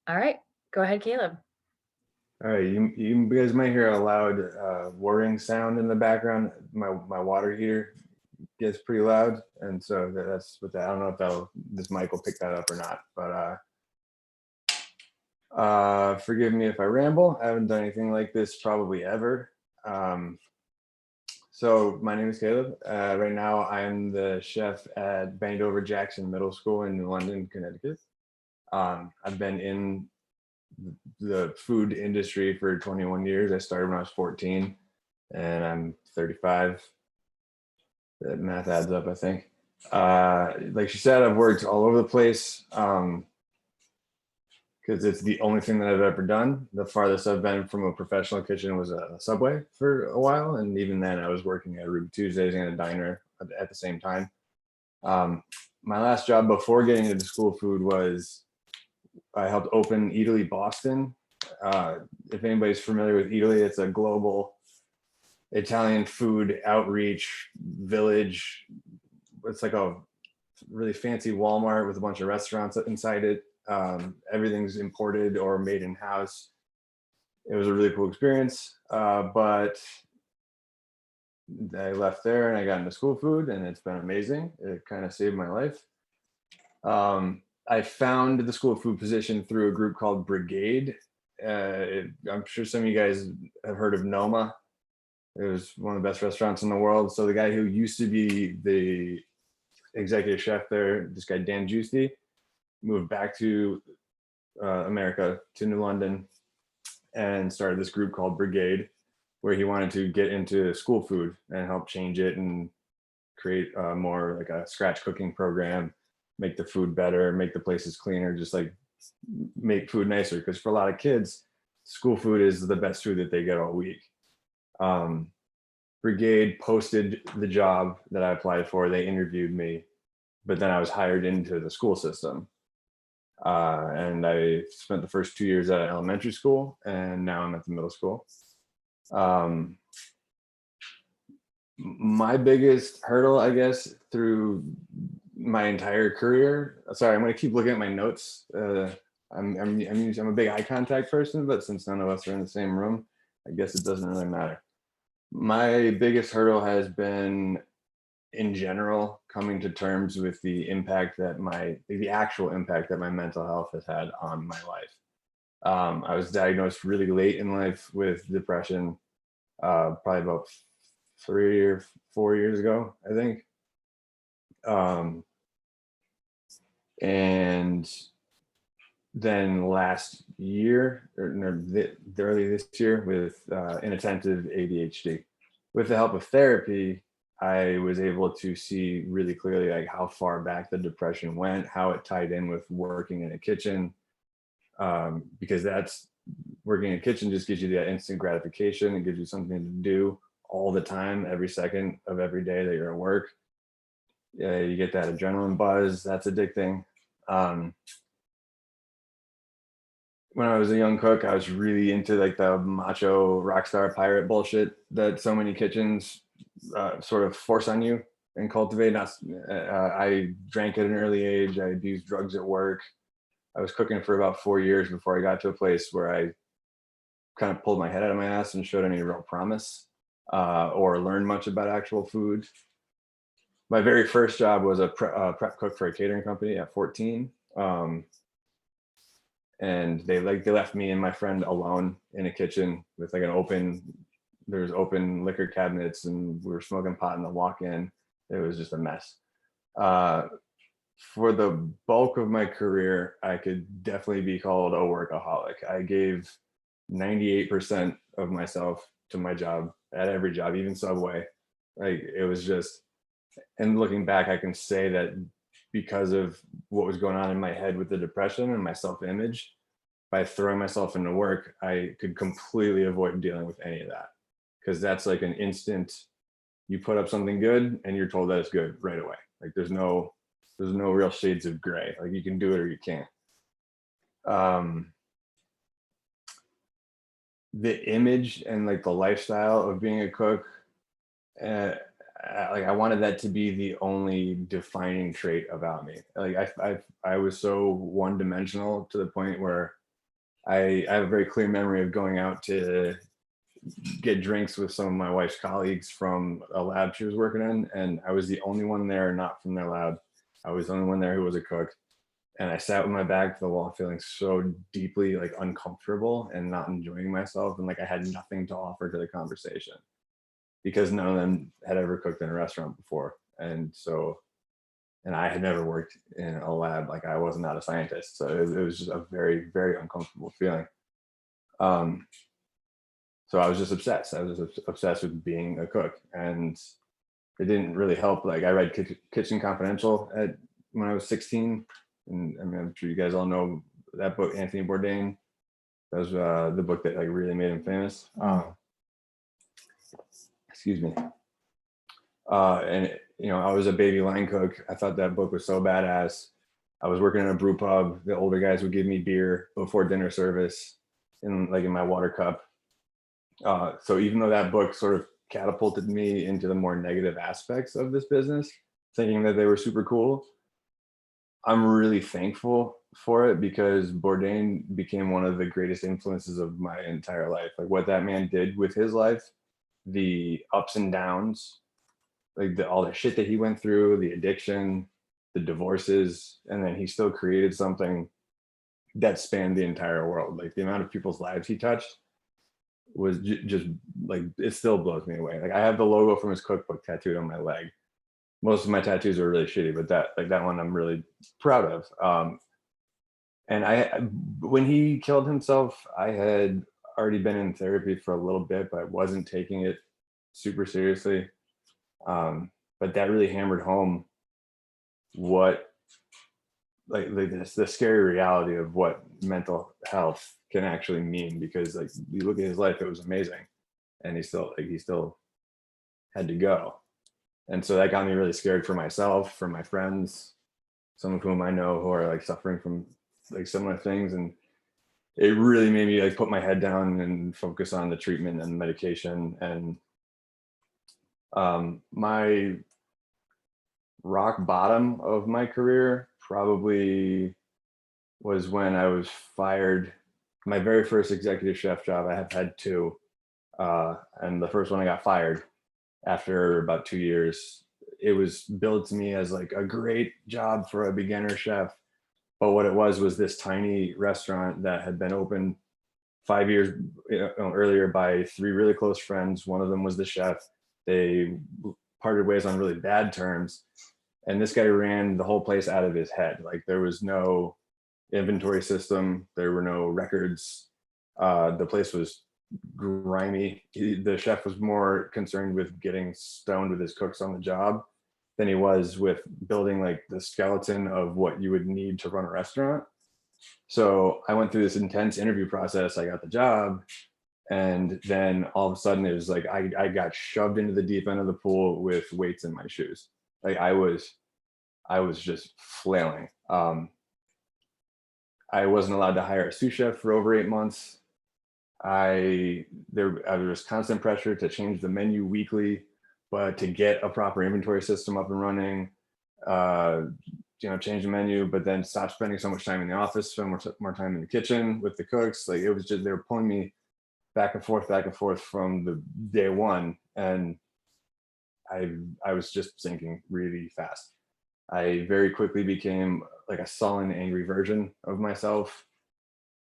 All right, go ahead, Caleb. All right, you guys might hear a loud whirring sound in the background. My water heater gets pretty loud, and so that's what that. I don't know if this mic will pick that up or not, but forgive me if I ramble. I haven't done anything like this probably ever. Um, so my name is Caleb. Right now, I'm the chef at Bandover Jackson Middle School in New London, Connecticut. I've been in the food industry for 21 years. I started when I was 14 and I'm 35. That math adds up, I think. Like she said, I've worked all over the place because it's the only thing that I've ever done. The farthest I've been from a professional kitchen was a Subway for a while. And even then, I was working at Ruby Tuesdays and a diner at the same time. My last job before getting into school food was I helped open Italy Boston. If anybody's familiar with Italy, it's a global Italian food outreach village. It's like a really fancy Walmart with a bunch of restaurants inside it. Everything's imported or made in house. It was a really cool experience, but I left there and I got into school food, and it's been amazing. It kind of saved my life. I found the school food position through a group called Brigade. I'm sure some of you guys have heard of Noma. It was one of the best restaurants in the world. So the guy who used to be the executive chef there, this guy Dan Giusti, moved back to America, to New London, and started this group called Brigade, where he wanted to get into school food and help change it and create more like a scratch cooking program, make the food better, make the places cleaner, just like make food nicer. Because for a lot of kids, school food is the best food that they get all week. Brigade posted the job that I applied for. They interviewed me, but then I was hired into the school system. And I spent the first 2 years at elementary school, and now I'm at the middle school. My biggest hurdle, I guess, through my entire career. Sorry, I'm going to keep looking at my notes. I'm a big eye contact person, but since none of us are in the same room, I guess it doesn't really matter. My biggest hurdle has been, in general, coming to terms with the impact that the actual impact that my mental health has had on my life. I was diagnosed really late in life with depression, probably about 3 or 4 years ago, I think. And then last year, or no, early this year, with inattentive ADHD. With the help of therapy, I was able to see really clearly like how far back the depression went, how it tied in with working in a kitchen, because that's working in a kitchen just gives you that instant gratification. It gives you something to do all the time, every second of every day that you're at work. You get that adrenaline buzz. That's addicting. When I was a young cook, I was really into like the macho rock star pirate bullshit that so many kitchens sort of force on you and cultivate. I drank at an early age. I abused drugs at work. I was cooking for about 4 years before I got to a place where I kind of pulled my head out of my ass and showed any real promise or learned much about actual food. My very first job was a prep cook for a catering company at 14. And they left me and my friend alone in a kitchen with like there's open liquor cabinets, and we were smoking pot in the walk-in. It was just a mess. For the bulk of my career, I could definitely be called a workaholic. I gave 98% of myself to my job at every job, even Subway. Like it was just, and looking back, I can say that because of what was going on in my head with the depression and my self-image, by throwing myself into work, I could completely avoid dealing with any of that. Because that's like an instant, you put up something good and you're told that it's good right away. Like there's no real shades of gray. Like you can do it or you can't. The image and like the lifestyle of being a cook, like I wanted that to be the only defining trait about me. Like I was so one dimensional to the point where I have a very clear memory of going out to get drinks with some of my wife's colleagues from a lab she was working in, and I was the only one there not from their lab. I was the only one there who was a cook, and I sat with my back to the wall, feeling so deeply like uncomfortable and not enjoying myself, and like I had nothing to offer to the conversation because none of them had ever cooked in a restaurant before, and so and I had never worked in a lab, like I was not a scientist, so it was just a very very uncomfortable feeling. Um, so I was just obsessed. I was just obsessed with being a cook, and it didn't really help. Like I read Kitchen Confidential when I was 16, and I mean I'm sure you guys all know that book, Anthony Bourdain. That was the book that like really made him famous. Excuse me. And you know, I was a baby line cook. I thought that book was so badass. I was working in a brew pub. The older guys would give me beer before dinner service, in my water cup. So even though that book sort of catapulted me into the more negative aspects of this business, thinking that they were super cool, I'm really thankful for it because Bourdain became one of the greatest influences of my entire life. Like what that man did with his life, the ups and downs, like all the shit that he went through, the addiction, the divorces, and then he still created something that spanned the entire world. Like the amount of people's lives he touched was just like, it still blows me away. Like I have the logo from his cookbook tattooed on my leg. Most of my tattoos are really shitty, but that one I'm really proud of. And when he killed himself, I had already been in therapy for a little bit, but I wasn't taking it super seriously. But that really hammered home what like the scary reality of what mental health can actually mean, because like you look at his life, it was amazing, and he still had to go. And so that got me really scared for myself, for my friends, some of whom I know who are like suffering from like similar things. And it really made me like put my head down and focus on the treatment and medication. And my rock bottom of my career probably was when I was fired. My very first executive chef job, I have had two. And the first one I got fired after about 2 years. It was billed to me as like a great job for a beginner chef. But what it was this tiny restaurant that had been open 5 years earlier by three really close friends. One of them was the chef. They parted ways on really bad terms. And this guy ran the whole place out of his head. Like there was no inventory system. There were no records. The place was grimy. The chef was more concerned with getting stoned with his cooks on the job than he was with building like the skeleton of what you would need to run a restaurant. So I went through this intense interview process. I got the job. And then all of a sudden it was like I got shoved into the deep end of the pool with weights in my shoes. Like I was just flailing. I wasn't allowed to hire a sous chef for over 8 months. There was constant pressure to change the menu weekly, but to get a proper inventory system up and running, change the menu, but then stop spending so much time in the office, spend more time in the kitchen with the cooks. Like it was just, they were pulling me back and forth from the day one. And I was just sinking really fast. I very quickly became like a sullen, angry version of myself.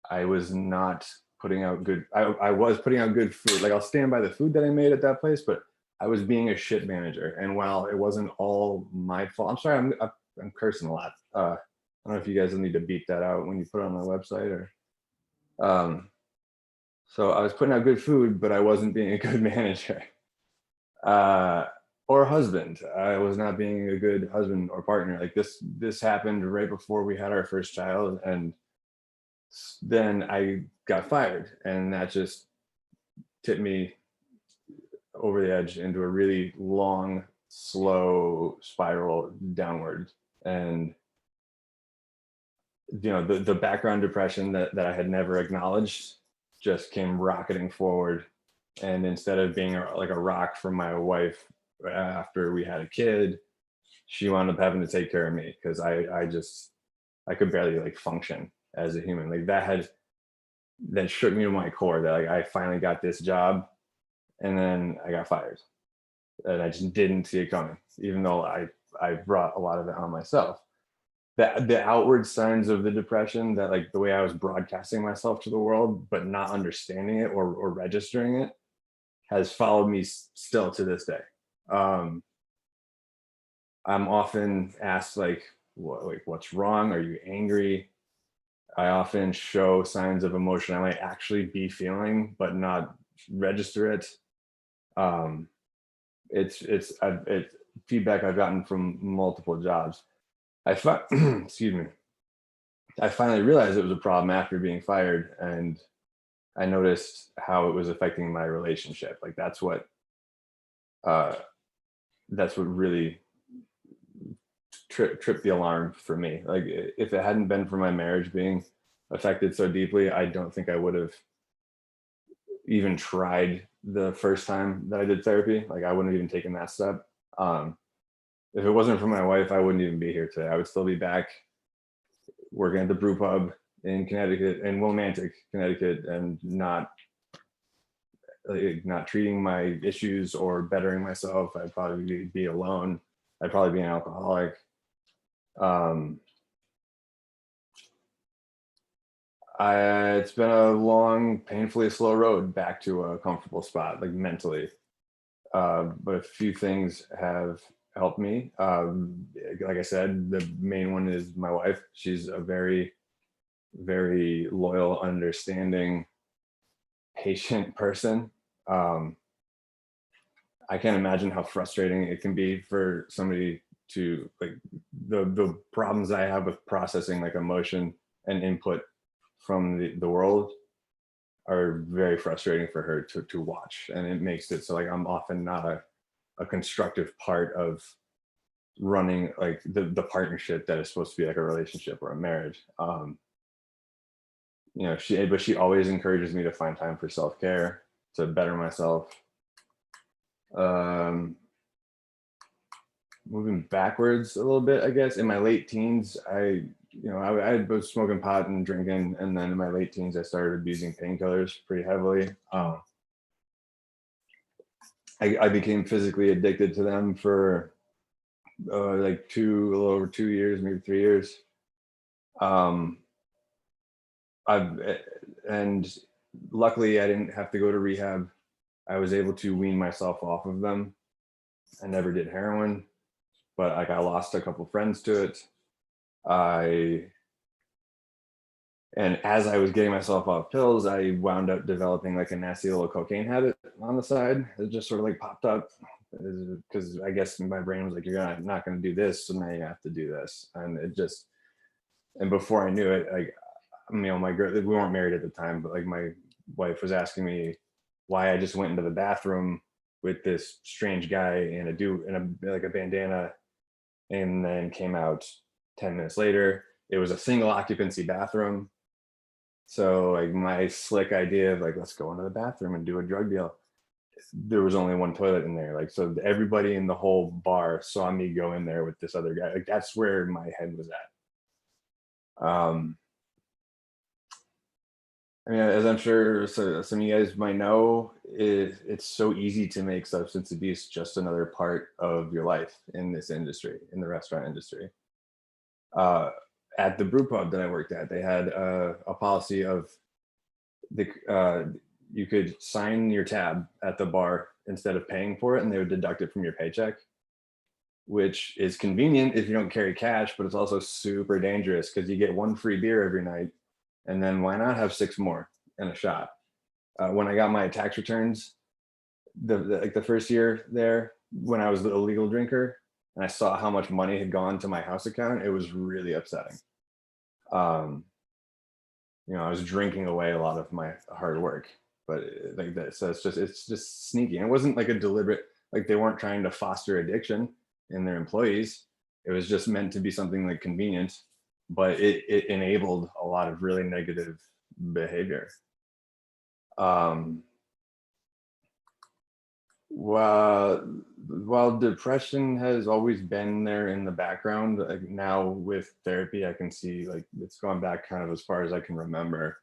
I was not putting out good, I was putting out good food. Like I'll stand by the food that I made at that place, but I was being a shit manager. And while it wasn't all my fault, I'm sorry, I'm cursing a lot. I don't know if you guys will need to beep that out when you put it on my website or, so I was putting out good food, but I wasn't being a good manager. Or husband. I was not being a good husband or partner. Like this happened right before we had our first child, and then I got fired, and that just tipped me over the edge into a really long, slow spiral downward. And the background depression that I had never acknowledged just came rocketing forward. And instead of being like a rock for my wife after we had a kid, she wound up having to take care of me because I could barely like function as a human. Like that had that shook me to my core, that like I finally got this job and then I got fired. And I just didn't see it coming, even though I brought a lot of it on myself. The outward signs of the depression, that like the way I was broadcasting myself to the world, but not understanding it or registering it, has followed me still to this day. Um, I'm often asked like, what's wrong? Are you angry? I often show signs of emotion I might actually be feeling, but not register it. Um, it's feedback I've gotten from multiple jobs. Excuse me. I finally realized it was a problem after being fired, and I noticed how it was affecting my relationship. Like uh, that's what really tripped the alarm for me. Like if it hadn't been for my marriage being affected so deeply, I don't think I would have even tried the first time that I did therapy. Like I wouldn't have even taken that step. Um, if it wasn't for my wife, I wouldn't even be here today. I would still be back working at the brew pub in Connecticut, in Willimantic, Connecticut, and not treating my issues or bettering myself. I'd probably be alone. I'd probably be an alcoholic. Um, it's been a long, painfully slow road back to a comfortable spot, like mentally. But a few things have helped me. Like I said, the main one is my wife. She's a very, very loyal, understanding, patient person. Um, I can't imagine how frustrating it can be for somebody to like the problems I have with processing like emotion and input from the world are very frustrating for her to watch. And it makes it so like I'm often not a constructive part of running like the partnership that is supposed to be like a relationship or a marriage. She always encourages me to find time for self-care, to better myself. Um, moving backwards a little bit, I guess in my late teens, I was smoking pot and drinking, and then in my late teens, I started abusing painkillers pretty heavily. I became physically addicted to them for like a little over 2 years, maybe 3 years. Um, I've and luckily I didn't have to go to rehab. I was able to wean myself off of them. I never did heroin, but like I lost a couple friends to it. I And as I was getting myself off pills, I wound up developing like a nasty little cocaine habit on the side. It just sort of like popped up because I guess my brain was like, not going to do this, so now you have to do this. And before I knew it, like, my girl, we weren't married at the time, but like my wife was asking me why I just went into the bathroom with this strange guy like a bandana, and then came out 10 minutes later. It was a single occupancy bathroom. So like my slick idea of like, let's go into the bathroom and do a drug deal. There was only one toilet in there. Like, so everybody in the whole bar saw me go in there with this other guy. Like that's where my head was at. As I'm sure some of you guys might know, it's so easy to make substance abuse just another part of your life in this industry, in the restaurant industry. At the brew pub that I worked at, they had a policy of you could sign your tab at the bar instead of paying for it, and they would deduct it from your paycheck, which is convenient if you don't carry cash, but it's also super dangerous because you get one free beer every night, and then why not have six more and a shot? When I got my tax returns, the first year there, when I was the illegal drinker, and I saw how much money had gone to my house account, it was really upsetting. I was drinking away a lot of my hard work, but like that, so it's just sneaky. And it wasn't like a deliberate, like they weren't trying to foster addiction in their employees. It was just meant to be something like convenient, but it enabled a lot of really negative behavior. While depression has always been there in the background, like now with therapy, I can see like it's gone back kind of as far as I can remember.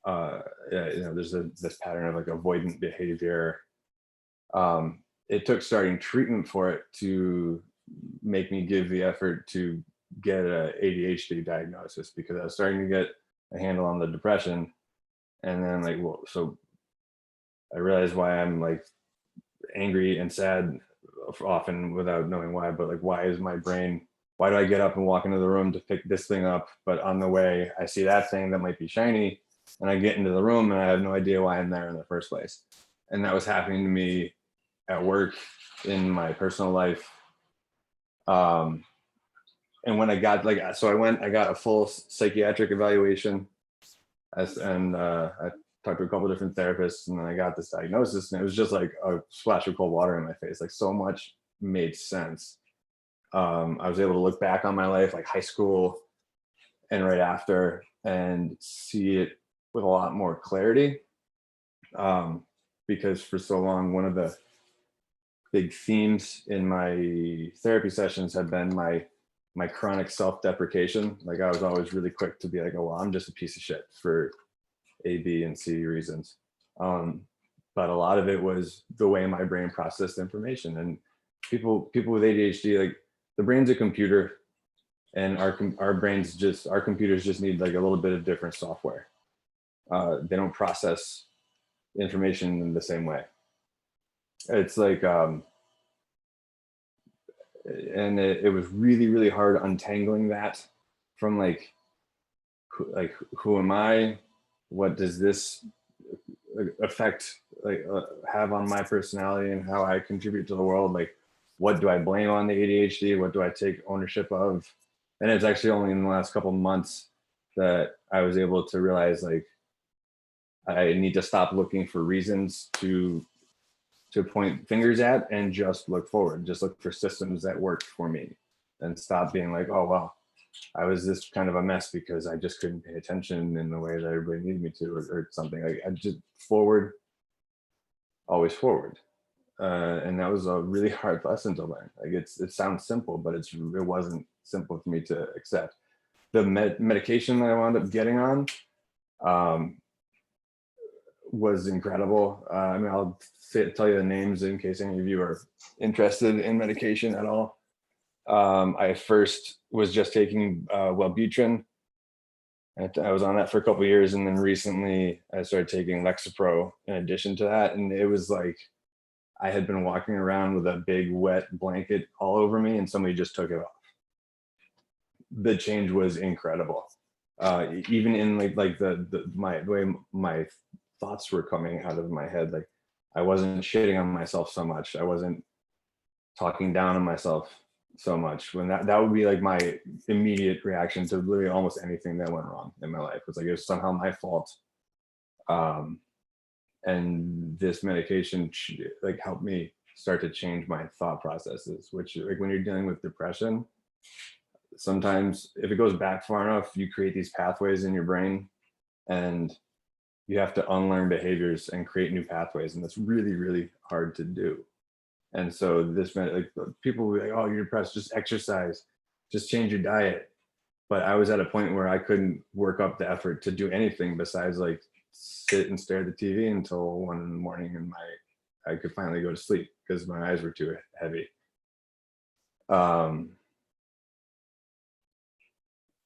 you know, there's this pattern of like avoidant behavior. It took starting treatment for it to make me give the effort to get a ADHD diagnosis, because I was starting to get a handle on the depression. And then like, well, so I realized why I'm like angry and sad often without knowing why, but like, why is my brain, why do I get up and walk into the room to pick this thing up, but on the way I see that thing that might be shiny, and I get into the room and I have no idea why I'm there in the first place. And that was happening to me at work, in my personal life. And when I got like, so I got a full psychiatric evaluation, and I talked to a couple of different therapists, and then I got this diagnosis, and it was just like a splash of cold water in my face. Like, so much made sense. I was able to look back on my life, like high school and right after, and see it with a lot more clarity. Because for so long, one of the big themes in my therapy sessions have been my chronic self-deprecation. Like, I was always really quick to be like, oh, well, I'm just a piece of shit for A, B, and C reasons. But a lot of it was the way my brain processed information. And people with ADHD, like, the brain's a computer, and our computers just need like a little bit of different software. They don't process information in the same way. It's like, and it was really, really hard untangling that from like who am I? What does this affect, like, have on my personality and how I contribute to the world? Like, what do I blame on the ADHD? What do I take ownership of? And it's actually only in the last couple of months that I was able to realize, like, I need to stop looking for reasons to point fingers at, and just look forward, just look for systems that work for me, and stop being like, oh, well, I was this kind of a mess because I just couldn't pay attention in the way that everybody needed me to, or something. Like, I just forward, always forward. And that was a really hard lesson to learn. Like, it sounds simple, but it wasn't simple for me to accept. The medication that I wound up getting on was incredible. I mean, I'll tell you the names in case any of you are interested in medication at all. I first was just taking Wellbutrin. I was on that for a couple of years, and then recently I started taking Lexapro in addition to that. And it was like I had been walking around with a big wet blanket all over me, and somebody just took it off. The change was incredible. Even in like the way my thoughts were coming out of my head, like, I wasn't shitting on myself so much. I wasn't talking down on myself so much. When that would be like my immediate reaction to literally almost anything that went wrong in my life. It's like, it was somehow my fault. And this medication like helped me start to change my thought processes, which, like, when you're dealing with depression, sometimes if it goes back far enough, you create these pathways in your brain, and you have to unlearn behaviors and create new pathways. And that's really, really hard to do. And so this meant, like, people will be like, oh, you're depressed, just exercise, just change your diet. But I was at a point where I couldn't work up the effort to do anything besides like sit and stare at the TV until 1 a.m, and I could finally go to sleep because my eyes were too heavy. And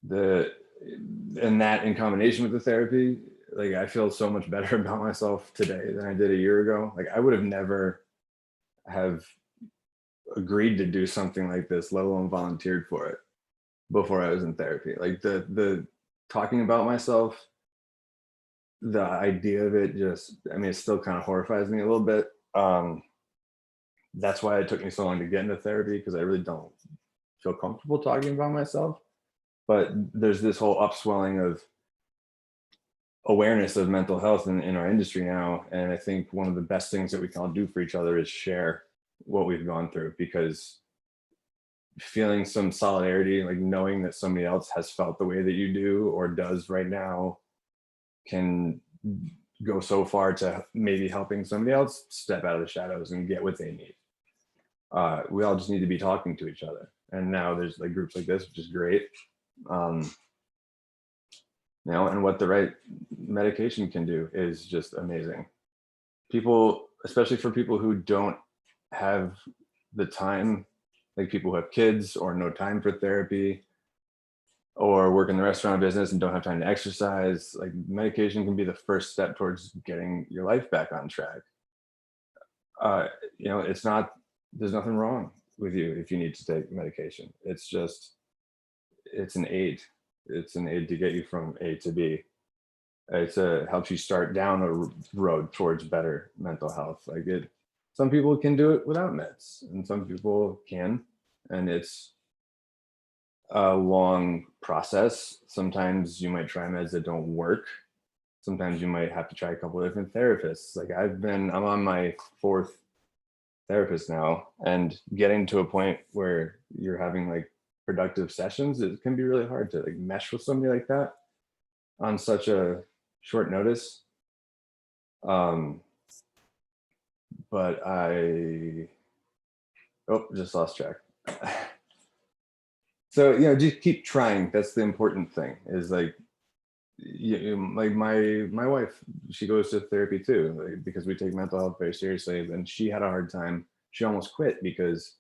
that in combination with the therapy, like, I feel so much better about myself today than I did a year ago. Like, I would have never have agreed to do something like this, let alone volunteered for it, before I was in therapy. Like, the talking about myself, the idea of it, just, I mean, it still kind of horrifies me a little bit. That's why it took me so long to get into therapy, because I really don't feel comfortable talking about myself. But there's this whole upswelling of awareness of mental health in our industry now. And I think one of the best things that we can all do for each other is share what we've gone through, because feeling some solidarity, like knowing that somebody else has felt the way that you do or does right now, can go so far to maybe helping somebody else step out of the shadows and get what they need. We all just need to be talking to each other. And now there's like groups like this, which is great. And what the right medication can do is just amazing. People, especially for people who don't have the time, like people who have kids or no time for therapy, or work in the restaurant business and don't have time to exercise, like medication can be the first step towards getting your life back on track. uh, it's not, there's nothing wrong with you if you need to take medication. It's just, it's an aid. It's an aid to get you from A to B. It's a helps you start down a road towards better mental health. Like it, some people can do it without meds, and some people can, and it's a long process. Sometimes you might try meds that don't work. Sometimes you might have to try a couple of different therapists. Like I'm on my fourth therapist now, and getting to a point where you're having like productive sessions, it can be really hard to like mesh with somebody like that on such a short notice. um but I, oh, just lost track. So just keep trying. That's the important thing, is like like my wife, she goes to therapy too, like, because we take mental health very seriously, and she had a hard time. She almost quit because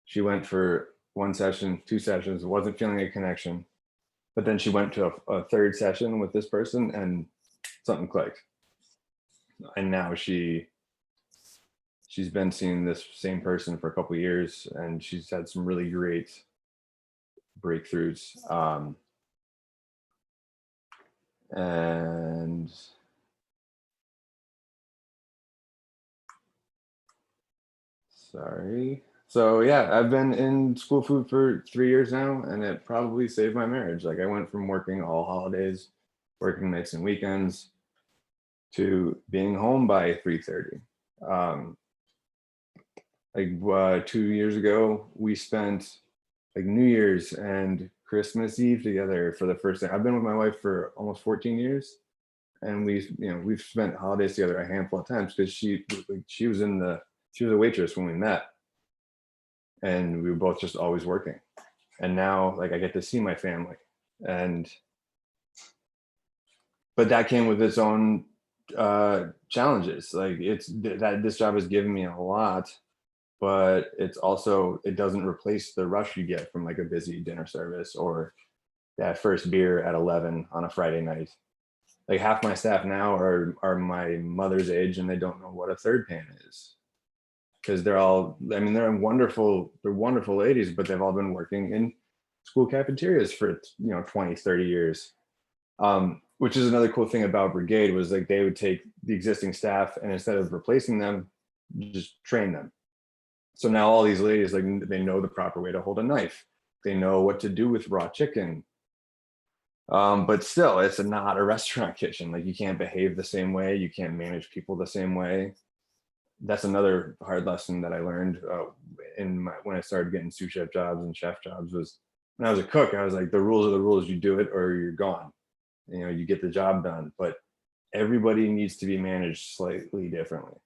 she went for one session, two sessions, wasn't feeling a connection, but then she went to a third session with this person and something clicked, and now she's been seeing this same person for a couple of years, and she's had some really great breakthroughs. And sorry. So yeah, I've been in school food for 3 years now, and it probably saved my marriage. Like I went from working all holidays, working nights and weekends, to being home by 3:30. Um, like 2 years ago, we spent like New Year's and Christmas Eve together for the first time. I've been with my wife for almost 14 years, and we've spent holidays together a handful of times because she was a waitress when we met, and we were both just always working. And now like I get to see my family, and but that came with its own challenges. Like that this job has given me a lot, but it doesn't replace the rush you get from like a busy dinner service or that first beer at 11 on a Friday night. Like half my staff now are my mother's age, and they don't know what a third pan is, because they're all, I mean, they're wonderful ladies, but they've all been working in school cafeterias for 20, 30 years. Which is another cool thing about Brigade, was like they would take the existing staff, and instead of replacing them, just train them. So now all these ladies, like they know the proper way to hold a knife, they know what to do with raw chicken. But still, it's not a restaurant kitchen. Like you can't behave the same way, you can't manage people the same way. That's another hard lesson that I learned when I started getting sous chef jobs and chef jobs. Was when I was a cook, I was like, the rules are the rules. You do it or you're gone. You get the job done. But everybody needs to be managed slightly differently.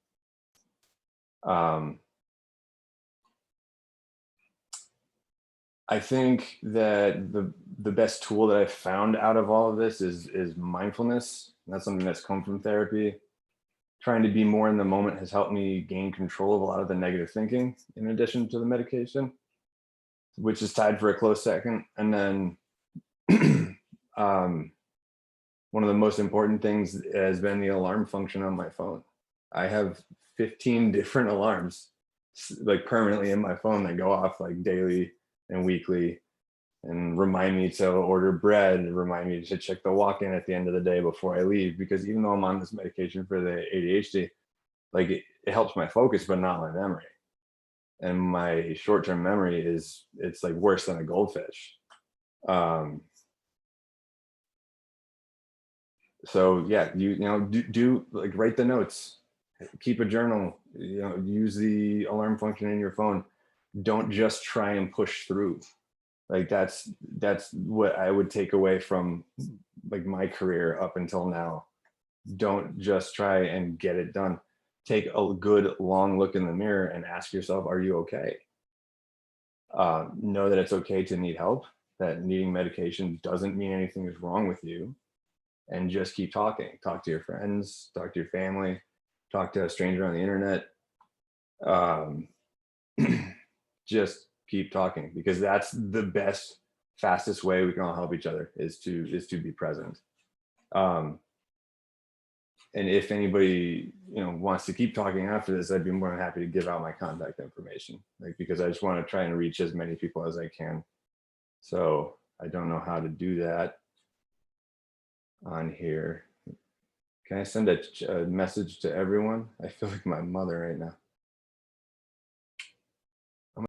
I think that the best tool that I've found out of all of this is mindfulness. That's something that's come from therapy. Trying to be more in the moment has helped me gain control of a lot of the negative thinking, in addition to the medication, which is tied for a close second. And then one of the most important things has been the alarm function on my phone. I have 15 different alarms like permanently in my phone that go off like daily and weekly, and remind me to order bread, and remind me to check the walk-in at the end of the day before I leave. Because even though I'm on this medication for the ADHD, like it helps my focus, but not my memory. And my short-term memory it's like worse than a goldfish. So yeah, do like write the notes, keep a journal, use the alarm function in your phone. Don't just try and push through. Like that's what I would take away from like my career up until now. Don't just try and get it done. Take a good long look in the mirror and ask yourself, are you okay? Know that it's okay to need help, that needing medication doesn't mean anything is wrong with you. and just keep talking. Talk to your friends, talk to your family, talk to a stranger on the internet. Um, just keep talking, because that's the best, fastest way we can all help each other, is to be present. Um, and if anybody, wants to keep talking after this, I'd be more than happy to give out my contact information, like, because I just want to try and reach as many people as I can. So I don't know how to do that on here. Can I send a message to everyone? I feel like my mother right now.